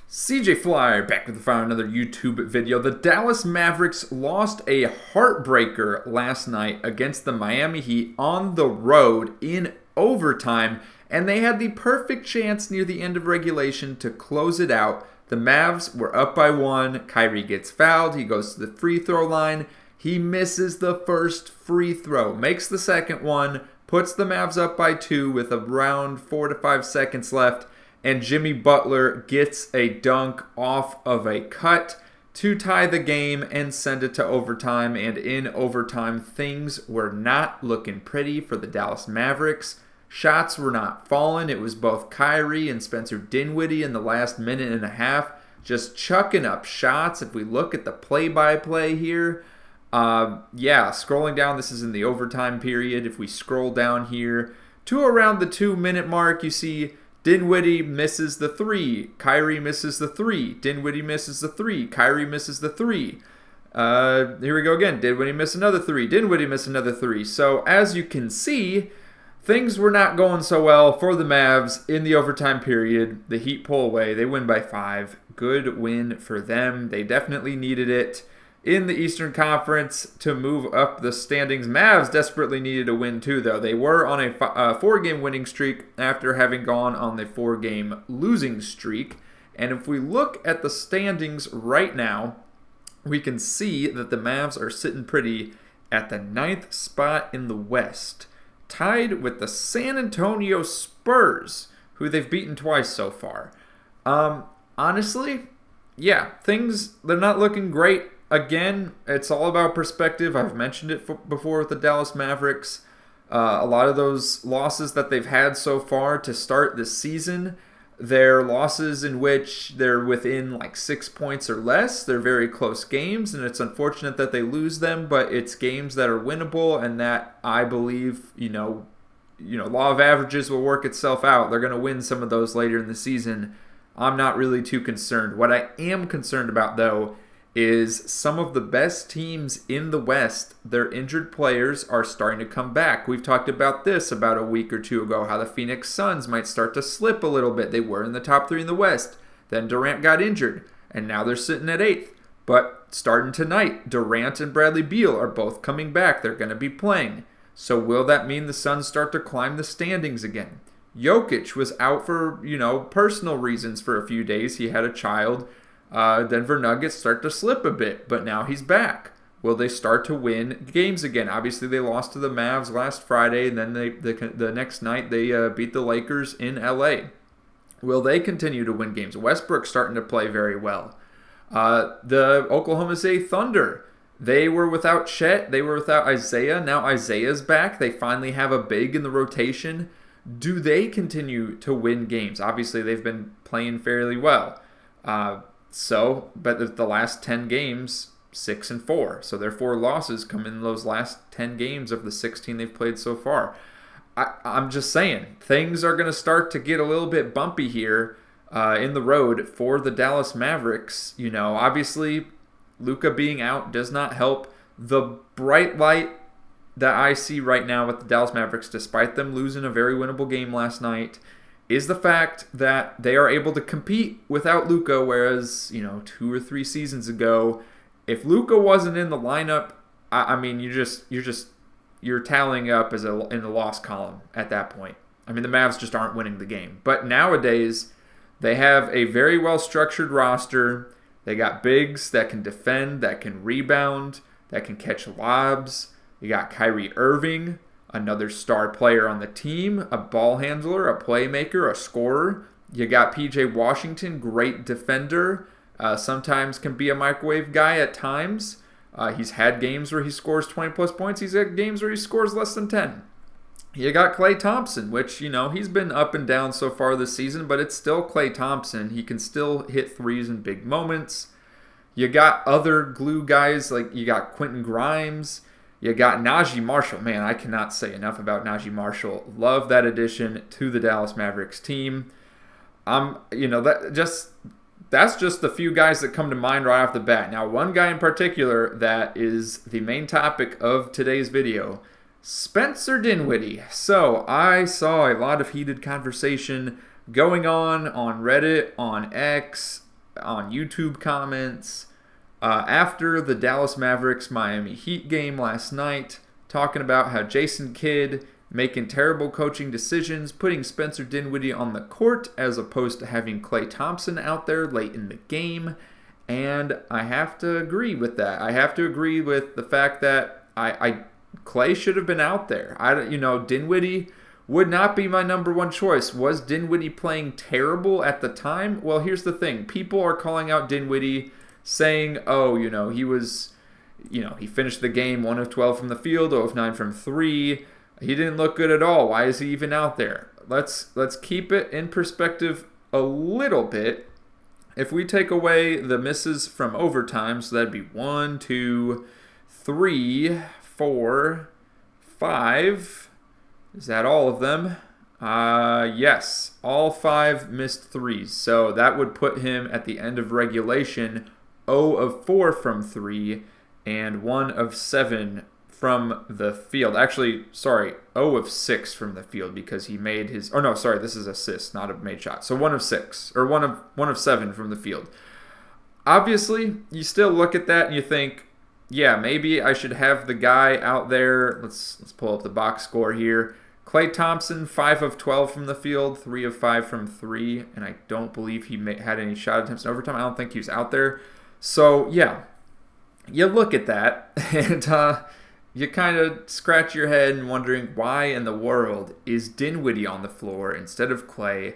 CJ Fly back with another YouTube video. The Dallas Mavericks lost a heartbreaker last night against the Miami Heat on the road in overtime, and they had the perfect chance near the end of regulation to close it out. The Mavs were up by one. Kyrie gets fouled. He goes to the free throw line. He misses the first free throw, makes the second one, puts the Mavs up by two with around 4 to 5 seconds left. And Jimmy Butler gets a dunk off of a cut to tie the game and send it to overtime. And in overtime, things were not looking pretty for the Dallas Mavericks. Shots were not falling. It was both Kyrie and Spencer Dinwiddie in the last minute and a half just chucking up shots. If we look at the play-by-play here, scrolling down, this is in the overtime period. If we scroll down here to around the 2-minute mark, you see Dinwiddie misses the three. Kyrie misses the three. Dinwiddie misses the three. Kyrie misses the three. Here we go again. Dinwiddie miss another three. Dinwiddie miss another three. So as you can see, things were not going so well for the Mavs in the overtime period. The Heat pull away. They win by 5. Good win for them. They definitely needed it in the Eastern Conference to move up the standings. Mavs desperately needed a win too, though. They were on a 4-game winning streak after having gone on the 4-game losing streak. And if we look at the standings right now, we can see that the Mavs are sitting pretty at the 9th spot in the West, tied with the San Antonio Spurs, who they've beaten twice so far. Honestly, yeah, they're not looking great. Again, it's all about perspective. I've mentioned it before with the Dallas Mavericks. A lot of those losses that they've had so far to start this season, they're losses in which they're within like 6 points or less. They're very close games, and it's unfortunate that they lose them, but it's games that are winnable, and that I believe, law of averages will work itself out. They're going to win some of those later in the season. I'm not really too concerned. What I am concerned about, though, is some of the best teams in the West, their injured players are starting to come back. We've talked about this about a week or two ago, how the Phoenix Suns might start to slip a little bit. They were in the top 3 in the West. Then Durant got injured, and now they're sitting at 8th. But starting tonight, Durant and Bradley Beal are both coming back. They're going to be playing. So will that mean the Suns start to climb the standings again? Jokic was out for, personal reasons for a few days. He had a child. Denver Nuggets start to slip a bit, but now he's back. Will they start to win games again? Obviously, they lost to the Mavs last Friday, and then the next night they beat the Lakers in LA. Will they continue to win games? Westbrook's starting to play very well. The Oklahoma City Thunder, they were without Chet, they were without Isaiah. Now Isaiah's back. They finally have a big in the rotation. Do they continue to win games? Obviously, they've been playing fairly well. But the last 10 games, 6-4. So their 4 losses come in those last 10 games of the 16 they've played so far. I'm just saying, things are going to start to get a little bit bumpy here in the road for the Dallas Mavericks. Obviously, Luka being out does not help. The bright light that I see right now with the Dallas Mavericks, despite them losing a very winnable game last night, is the fact that they are able to compete without Luka, whereas, 2 or 3 seasons ago, if Luka wasn't in the lineup, you're tallying up as in the loss column at that point. The Mavs just aren't winning the game. But nowadays, they have a very well-structured roster. They got bigs that can defend, that can rebound, that can catch lobs. You got Kyrie Irving, another star player on the team, a ball handler, a playmaker, a scorer. You got P.J. Washington, great defender. Sometimes can be a microwave guy at times. He's had games where he scores 20-plus points. He's had games where he scores less than 10. You got Klay Thompson, which, he's been up and down so far this season, but it's still Klay Thompson. He can still hit threes in big moments. You got other glue guys, like you got Quentin Grimes. You got Najee Marshall. Man, I cannot say enough about Najee Marshall. Love that addition to the Dallas Mavericks team. That's just the few guys that come to mind right off the bat. Now, one guy in particular that is the main topic of today's video, Spencer Dinwiddie. So, I saw a lot of heated conversation going on Reddit, on X, on YouTube comments after the Dallas Mavericks Miami Heat game last night, talking about how Jason Kidd making terrible coaching decisions, putting Spencer Dinwiddie on the court as opposed to having Klay Thompson out there late in the game. And I have to agree with that. I have to agree with the fact that Klay should have been out there. Dinwiddie would not be my number one choice. Was Dinwiddie playing terrible at the time? Well, here's the thing. People are calling out Dinwiddie saying, he finished the game 1 of 12 from the field, 0 of 9 from 3. He didn't look good at all. Why is he even out there? Let's keep it in perspective a little bit. If we take away the misses from overtime, so that'd be 1, 2, 3, 4, 5. Is that all of them? Yes, all 5 missed threes. So that would put him at the end of regulation 0 of 4 from 3 and 1 of 7 from the field. Actually, 0 of 6 from the field because he made his... this is assist, not a made shot. So 1 of 6, or 1 of 7 from the field. Obviously, you still look at that and you think, yeah, maybe I should have the guy out there. Let's pull up the box score here. Klay Thompson, 5 of 12 from the field, 3 of 5 from 3, and I don't believe he had any shot attempts in overtime. I don't think he was out there. So, yeah, you look at that, and you kind of scratch your head and wondering why in the world is Dinwiddie on the floor instead of Klay.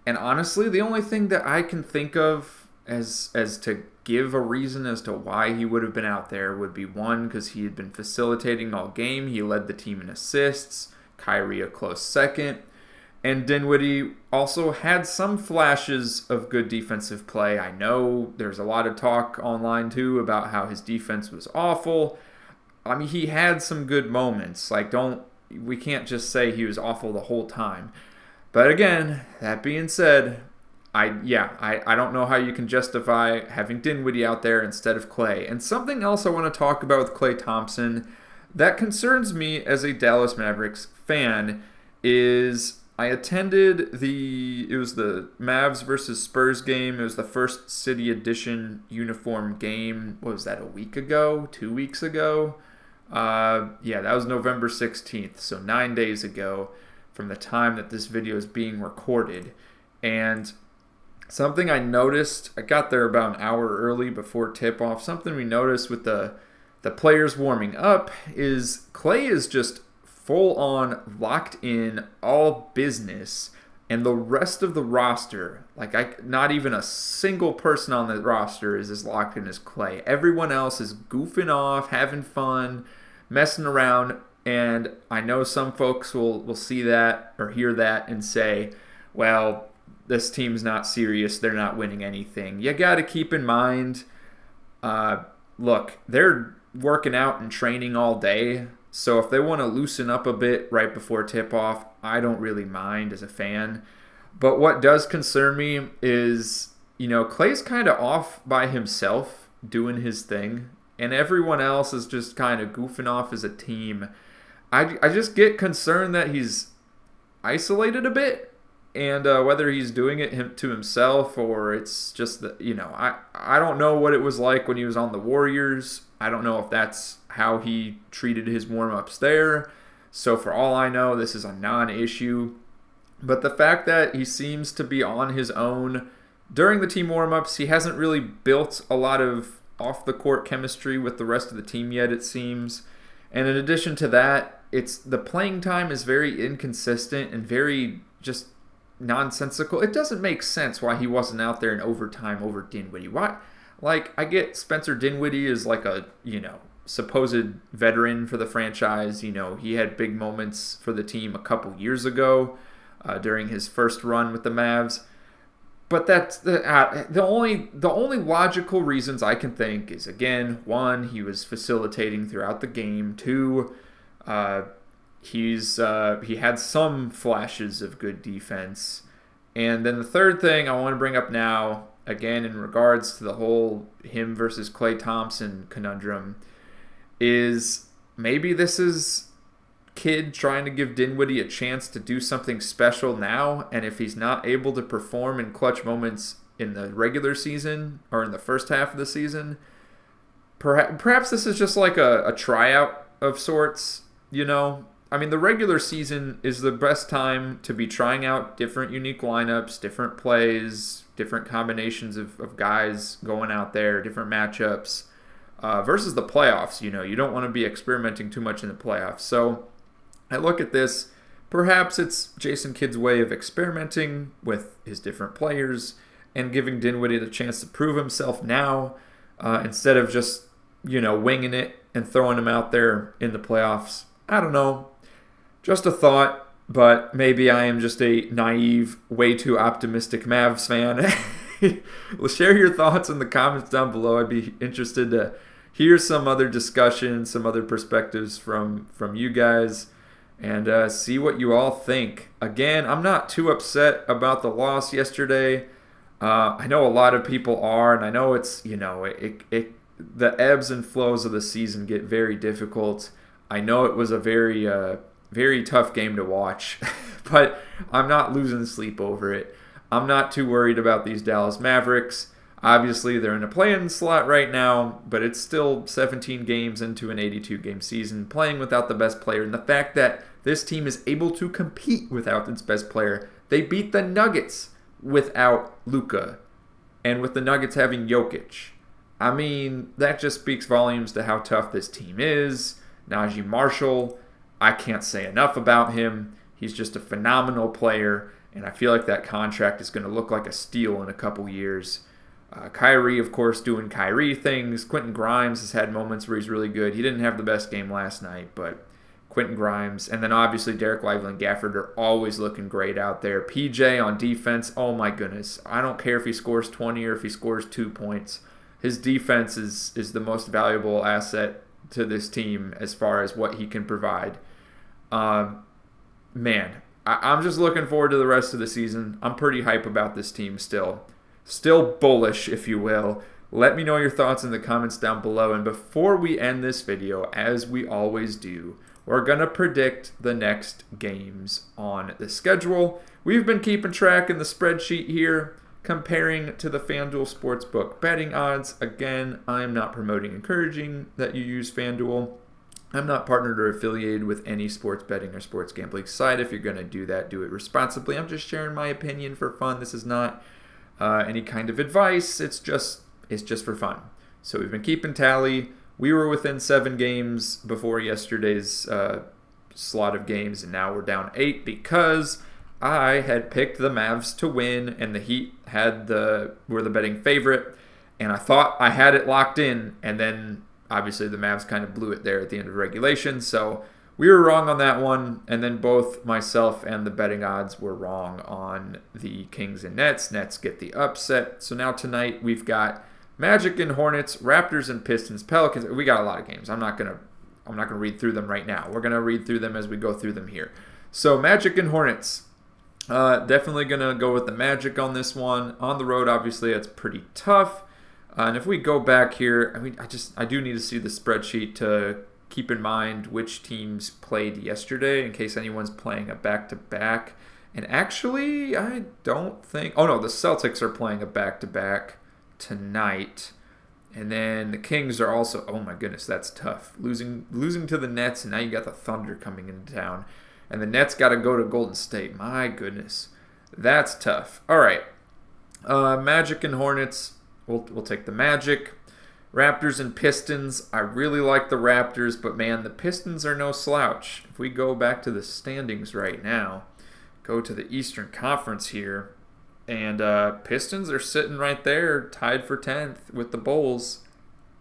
And honestly, the only thing that I can think of as to give a reason as to why he would have been out there would be, one, because he had been facilitating all game. He led the team in assists. Kyrie a close second. And Dinwiddie also had some flashes of good defensive play. I know there's a lot of talk online too about how his defense was awful. I mean, he had some good moments. We can't just say he was awful the whole time. But again, that being said, I don't know how you can justify having Dinwiddie out there instead of Klay. And something else I want to talk about with Klay Thompson that concerns me as a Dallas Mavericks fan is I attended it was the Mavs versus Spurs game. It was the first City Edition uniform game. What was that, a week ago? 2 weeks ago? That was November 16th, so 9 days ago from the time that this video is being recorded. And something I noticed, I got there about an hour early before tip-off, something we noticed with the players warming up is Klay is just full-on locked in all business, and the rest of the roster, not even a single person on the roster is as locked in as Klay. Everyone else is goofing off, having fun, messing around, and I know some folks will see that or hear that and say, well, this team's not serious, they're not winning anything. You got to keep in mind, look, they're working out and training all day, so if they want to loosen up a bit right before tip-off, I don't really mind as a fan. But what does concern me is, Klay's kind of off by himself doing his thing, and everyone else is just kind of goofing off as a team. I just get concerned that he's isolated a bit, and whether he's doing it to himself or it's just that, I don't know what it was like when he was on the Warriors. I don't know if that's how he treated his warm-ups there. So for all I know, this is a non-issue. But the fact that he seems to be on his own during the team warm-ups, he hasn't really built a lot of off-the-court chemistry with the rest of the team yet, it seems. And in addition to that, the playing time is very inconsistent and very just nonsensical. It doesn't make sense why he wasn't out there in overtime over Dinwiddie. Why? I get Spencer Dinwiddie is a, supposed veteran for the franchise. He had big moments for the team a couple years ago during his first run with the Mavs. But that's the only logical reasons I can think is, again, one, he was facilitating throughout the game. Two, he had some flashes of good defense. And then the third thing I want to bring up now, again, in regards to the whole him versus Klay Thompson conundrum, is maybe this is Kidd trying to give Dinwiddie a chance to do something special now, and if he's not able to perform in clutch moments in the regular season or in the first half of the season. Perhaps this is just like a tryout of sorts, you know? I mean, the regular season is the best time to be trying out different unique lineups, different plays, different combinations of guys going out there, different matchups, versus the playoffs. You know, you don't want to be experimenting too much in the playoffs. So I look at this, perhaps it's Jason Kidd's way of experimenting with his different players and giving Dinwiddie the chance to prove himself now, instead of just, you know, winging it and throwing him out there in the playoffs. I don't know. Just a thought, but maybe I am just a naive, way too optimistic Mavs fan. Well, share your thoughts in the comments down below. I'd be interested to hear some other discussion, some other perspectives from you guys, and see what you all think. Again, I'm not too upset about the loss yesterday. I know a lot of people are, and I know it's, you know, the ebbs and flows of the season get very difficult. I know it was a very tough game to watch, but I'm not losing sleep over it. I'm not too worried about these Dallas Mavericks. Obviously, they're in a play-in slot right now, but it's still 17 games into an 82-game season, playing without the best player. And the fact that this team is able to compete without its best player, they beat the Nuggets without Luka, and with the Nuggets having Jokic. I mean, that just speaks volumes to how tough this team is. Najee Marshall, I can't say enough about him. He's just a phenomenal player, and I feel like that contract is going to look like a steal in a couple years. Kyrie, of course, doing Kyrie things. Quentin Grimes has had moments where he's really good. He didn't have the best game last night, but Quentin Grimes. And then obviously Derek Lively and Gafford are always looking great out there. PJ on defense, oh my goodness. I don't care if he scores 20 or if he scores 2 points. His defense is the most valuable asset to this team as far as what he can provide. Man, I'm just looking forward to the rest of the season. I'm pretty hype about this team still. Still bullish, if you will. Let me know your thoughts in the comments down below. And before we end this video, as we always do, we're going to predict the next games on the schedule. We've been keeping track in the spreadsheet here, comparing to the FanDuel Sportsbook betting odds. Again, I'm not promoting, encouraging that you use FanDuel. I'm not partnered or affiliated with any sports betting or sports gambling site. If you're going to do that, do it responsibly. I'm just sharing my opinion for fun. This is not any kind of advice. It's just for fun. So we've been keeping tally. We were within 7 games before yesterday's slot of games, and now we're down 8 because I had picked the Mavs to win, and the Heat were the betting favorite, and I thought I had it locked in, and then obviously the Mavs kind of blew it there at the end of regulation, so we were wrong on that one, and then both myself and the betting odds were wrong on the Kings and Nets. Nets get the upset. So now tonight we've got Magic and Hornets, Raptors and Pistons, Pelicans. We got a lot of games. I'm not gonna read through them right now. We're gonna read through them as we go through them here. So Magic and Hornets. Definitely gonna go with the Magic on this one. On the road, obviously, it's pretty tough. And if we go back here, I mean, I do need to see the spreadsheet to keep in mind which teams played yesterday in case anyone's playing a back-to-back. And actually, I don't think... Oh, no, the Celtics are playing a back-to-back tonight. And then the Kings are also... Oh, my goodness, that's tough. Losing to the Nets, and now you got the Thunder coming into town. And the Nets got to go to Golden State. My goodness. That's tough. All right. Magic and Hornets. We'll take the Magic. Raptors and Pistons. I really like the Raptors, but man, the Pistons are no slouch. If we go back to the standings right now, go to the Eastern Conference here, and Pistons are sitting right there, tied for 10th with the Bulls.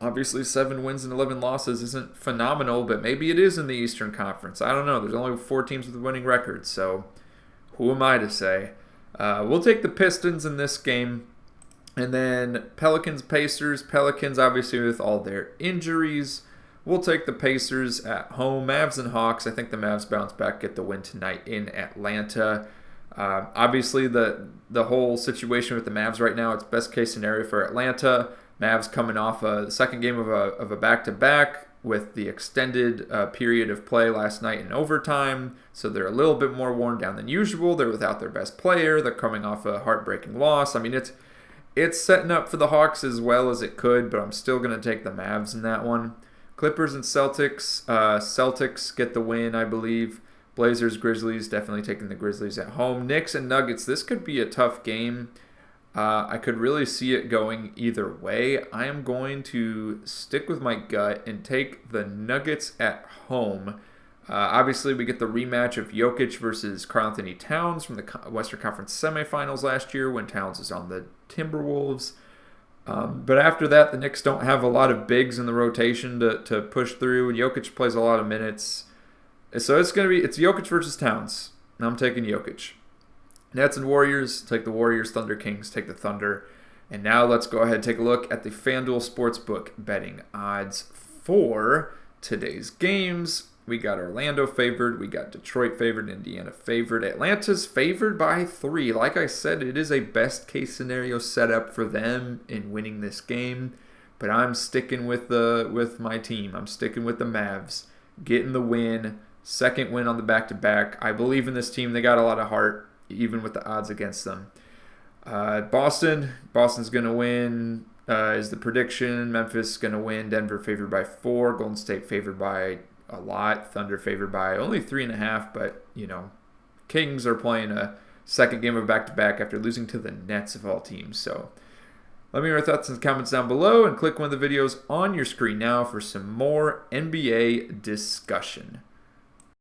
Obviously, 7 wins and 11 losses isn't phenomenal, but maybe it is in the Eastern Conference. I don't know. There's only 4 teams with winning records, so who am I to say? We'll take the Pistons in this game. And then Pelicans, Pacers. Pelicans, obviously, with all their injuries. We'll take the Pacers at home. Mavs and Hawks. I think the Mavs bounce back, get the win tonight in Atlanta. Obviously, the whole situation with the Mavs right now, it's best case scenario for Atlanta. Mavs coming off the second game of a back-to-back with the extended period of play last night in overtime. So they're a little bit more worn down than usual. They're without their best player. They're coming off a heartbreaking loss. I mean, It's setting up for the Hawks as well as it could, but I'm still going to take the Mavs in that one. Clippers and Celtics. Celtics get the win, I believe. Blazers, Grizzlies, definitely taking the Grizzlies at home. Knicks and Nuggets, this could be a tough game. I could really see it going either way. I am going to stick with my gut and take the Nuggets at home. Obviously, we get the rematch of Jokic versus Karl-Anthony Towns from the Western Conference semifinals last year when Towns is on the Timberwolves. But after that, the Knicks don't have a lot of bigs in the rotation to push through. Jokic plays a lot of minutes. So it's Jokic versus Towns. I'm taking Jokic. Nets and Warriors, take the Warriors. Thunder Kings, take the Thunder. And now let's go ahead and take a look at the FanDuel Sportsbook betting odds for today's games. We got Orlando favored. We got Detroit favored. Indiana favored. Atlanta's favored by 3. Like I said, it is a best case scenario setup for them in winning this game. But I'm sticking with my team. I'm sticking with the Mavs. Getting the win. Second win on the back-to-back. I believe in this team. They got a lot of heart, even with the odds against them. Boston's going to win is the prediction. Memphis going to win. Denver favored by 4. Golden State favored by a lot. Thunder favored by only 3.5. But, Kings are playing a second game of back-to-back after losing to the Nets of all teams. So let me know your thoughts in the comments down below and click one of the videos on your screen now for some more NBA discussion.